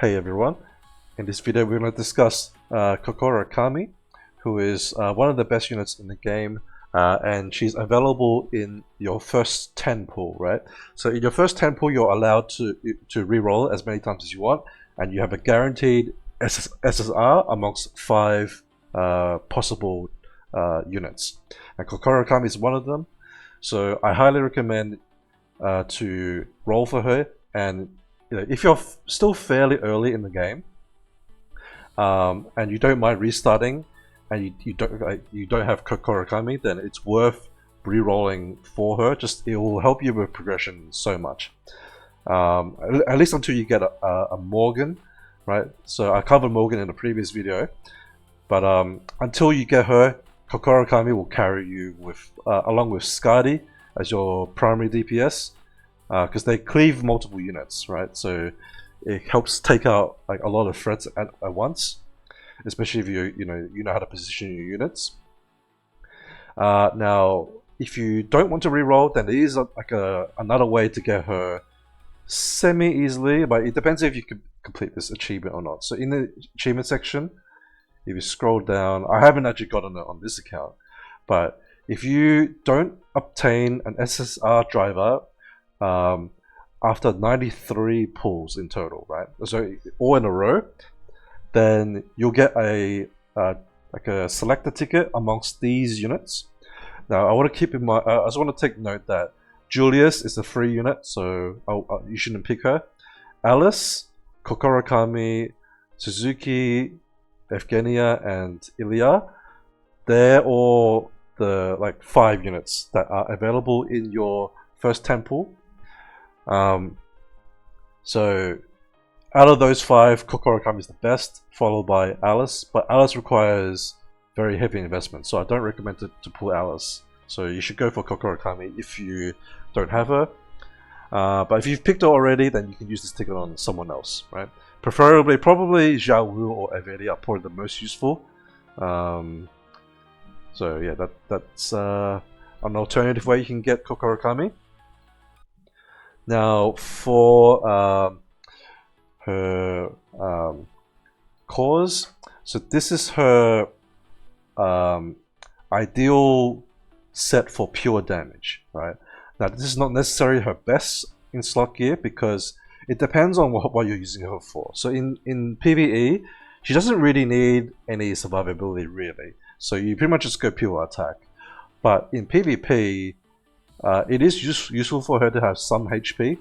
Hey everyone, in this video we're going to discuss Kokorokami, who is one of the best units in the game, and she's available in your first 10 pool, right? So in your first 10 pool you're allowed to reroll as many times as you want, and you have a guaranteed SSR amongst 5 possible units. And Kokorokami is one of them, so I highly recommend to roll for her. And if you're still fairly early in the game, and you don't mind restarting, and you don't have Kokorokami, then it's worth re-rolling for her. Just it will help you with progression so much. At least until you get a Morgan, right? So I covered Morgan in the previous video, but until you get her, Kokorokami will carry you with along with Skadi as your primary DPS. Because they cleave multiple units, right? So it helps take out like a lot of threats at once, especially if you know how to position your units. Now, if you don't want to reroll, then there is another way to get her semi-easily, but it depends if you can complete this achievement or not. So in the achievement section, if you scroll down, I haven't actually gotten it on this account, but if you don't obtain an SSR driver after 93 pulls in total, right? So all in a row, then you'll get a like a selector ticket amongst these units. Now I want to keep in mind, I just want to take note that Julius is a free unit, so you shouldn't pick her. Alice, Kokorokami, Suzuki, Evgenia, and Ilya, they're all the like 5 units that are available in your first 10 pool. So out of those 5, Kokorokami is the best, followed by Alice, but Alice requires very heavy investment, so I don't recommend to pull Alice. So you should go for Kokorokami if you don't have her. But if you've picked her already, then you can use this ticket on someone else, right? Preferably, probably Zhao Wu or Eveli are probably the most useful. So yeah, that's an alternative way you can get Kokorokami. Now for her cause, so this is her ideal set for pure damage, right? Now this is not necessarily her best in slot gear because it depends on what you're using her for. So in PvE, she doesn't really need any survivability really, so you pretty much just go pure attack. But in PvP, it is useful for her to have some HP.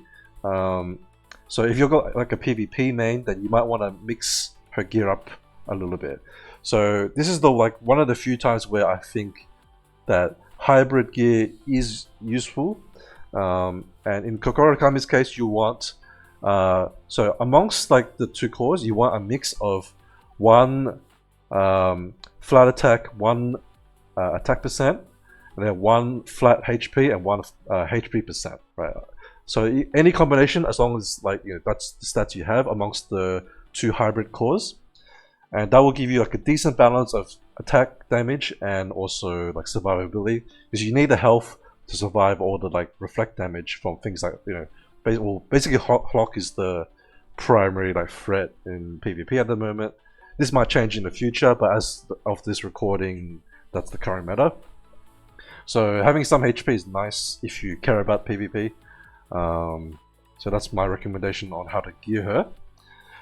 So if you've got like a PvP main, then you might want to mix her gear up a little bit. So this is one of the few times where I think that hybrid gear is useful. And in Kokorokami's case, you want so amongst like the 2 cores, you want a mix of 1 flat attack, 1 attack percent, and then 1 flat HP and 1 HP percent, right? So any combination, as long as that's the stats you have amongst the 2 hybrid cores, and that will give you like a decent balance of attack damage and also like survivability, because you need the health to survive all the like reflect damage from things like basically Hlock is the primary like threat in PvP at the moment. This might change in the future, but as of this recording, that's the current meta. So having some HP is nice if you care about PvP. So that's my recommendation on how to gear her.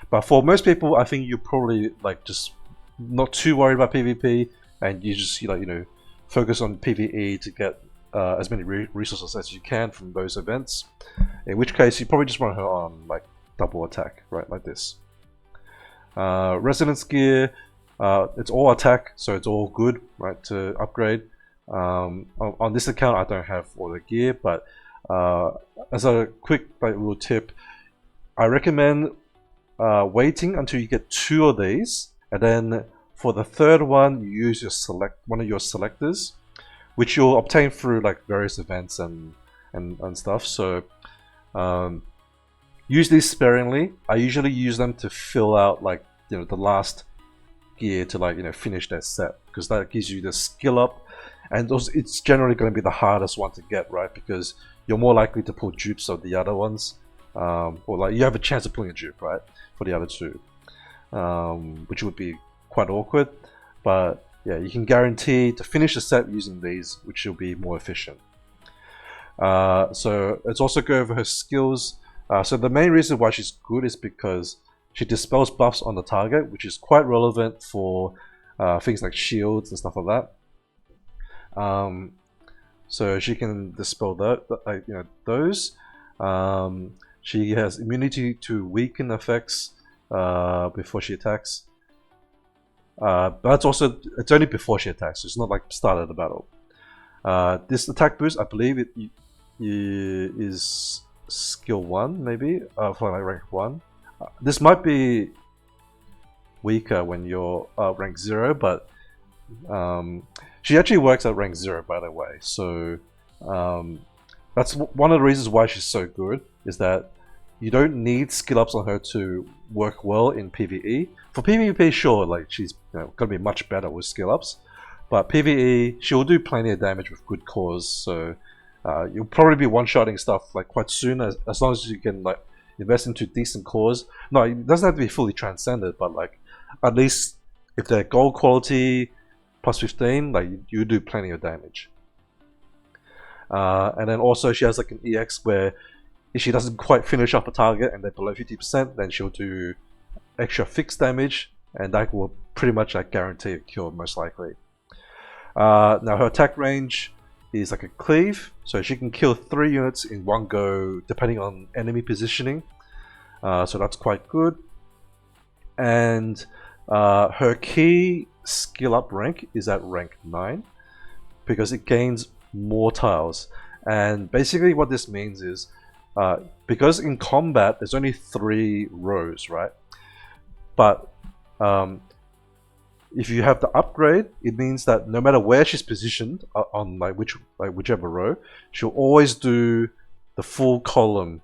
But for most people, I think you're probably like just not too worried about PvP, and you just focus on PvE to get as many resources as you can from those events. In which case, you probably just want her on like double attack, right, like this. Resonance gear, it's all attack, so it's all good, right, to upgrade. On this account, I don't have all the gear, but as a quick little tip, I recommend waiting until you get 2 of these, and then for the 3rd one, you use one of your selectors, which you'll obtain through like various events and stuff. So use these sparingly. I usually use them to fill out like the last gear to finish their set, because that gives you the skill up, and it's generally going to be the hardest one to get, right? Because you're more likely to pull dupes of the other ones, or like you have a chance of pulling a dupe, right, for the other two, which would be quite awkward. But yeah, you can guarantee to finish the set using these, which will be more efficient. So let's also go over her skills. So the main reason why she's good is because she dispels buffs on the target, which is quite relevant for things like shields and stuff like that. So she can dispel those. She has immunity to weaken effects before she attacks. But it's only before she attacks, so it's not like start of the battle. This attack boost, I believe it is skill 1, maybe, for like rank 1. This might be weaker when you're rank 0, but she actually works at rank 0, by the way. So that's one of the reasons why she's so good, is that you don't need skill ups on her to work well in PvE. For PvP, sure, like she's gonna be much better with skill ups, but PvE, she'll do plenty of damage with good cores. So you'll probably be one-shotting stuff like quite soon, as long as you can like invest into decent cores. No, it doesn't have to be fully transcended, but like at least if they're gold quality plus 15, like you do plenty of damage. And then also she has like an EX where if she doesn't quite finish up a target and they're below 50%, then she'll do extra fixed damage, and that will pretty much like guarantee a kill most likely. Now her attack range is like a cleave, so she can kill 3 units in one go depending on enemy positioning. So that's quite good. And her key skill up rank is at rank 9 because it gains more tiles. And basically what this means is because in combat there's only 3 rows, right? But if you have the upgrade, it means that no matter where she's positioned on whichever row, she'll always do the full column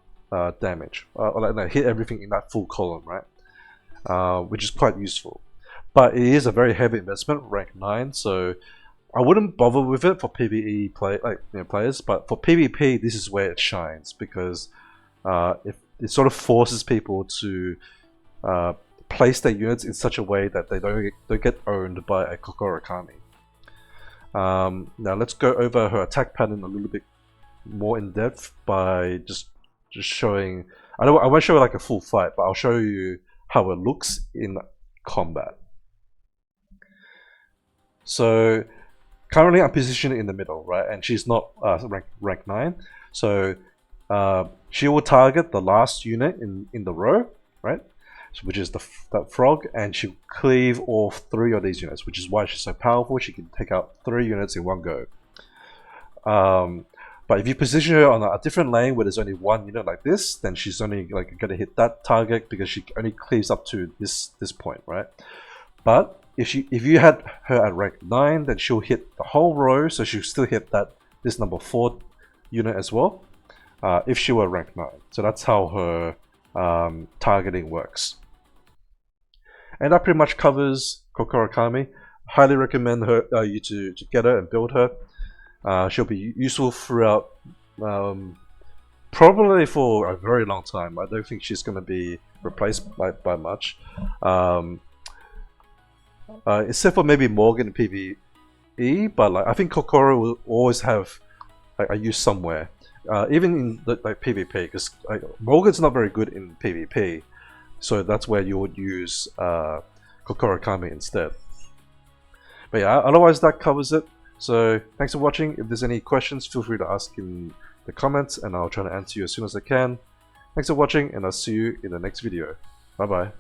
damage, or like hit everything in that full column, right? Which is quite useful. But it is a very heavy investment, rank 9, so I wouldn't bother with it for PvE players, but for PvP, this is where it shines, because if it sort of forces people to place their units in such a way that they don't get owned by a Kokorokami. Now let's go over her attack pattern a little bit more in depth by just showing. I won't show like a full fight, but I'll show you how it looks in combat. So currently I'm positioned in the middle, right? And she's not rank 9, so she will target the last unit in the row, right? Which is that frog, and she'll cleave all 3 of these units, which is why she's so powerful. She can take out 3 units in one go. But if you position her on a different lane where there's only 1 unit like this, then she's only like gonna hit that target because she only cleaves up to this point, right? But if you had her at rank 9, then she'll hit the whole row, so she'll still hit this number 4 unit as well, if she were rank 9. So that's how her targeting works. And that pretty much covers Kokorokami. Highly recommend you to get her and build her. She'll be useful throughout, probably for a very long time. I don't think she's going to be replaced by much. Except for maybe Morgan in PvE, but like I think Kokoro will always have a use somewhere. Even in like PvP, because Morgan's not very good in PvP, so that's where you would use Kokorokami instead. But yeah, otherwise that covers it. So thanks for watching. If there's any questions, feel free to ask in the comments, and I'll try to answer you as soon as I can. Thanks for watching, and I'll see you in the next video. Bye bye.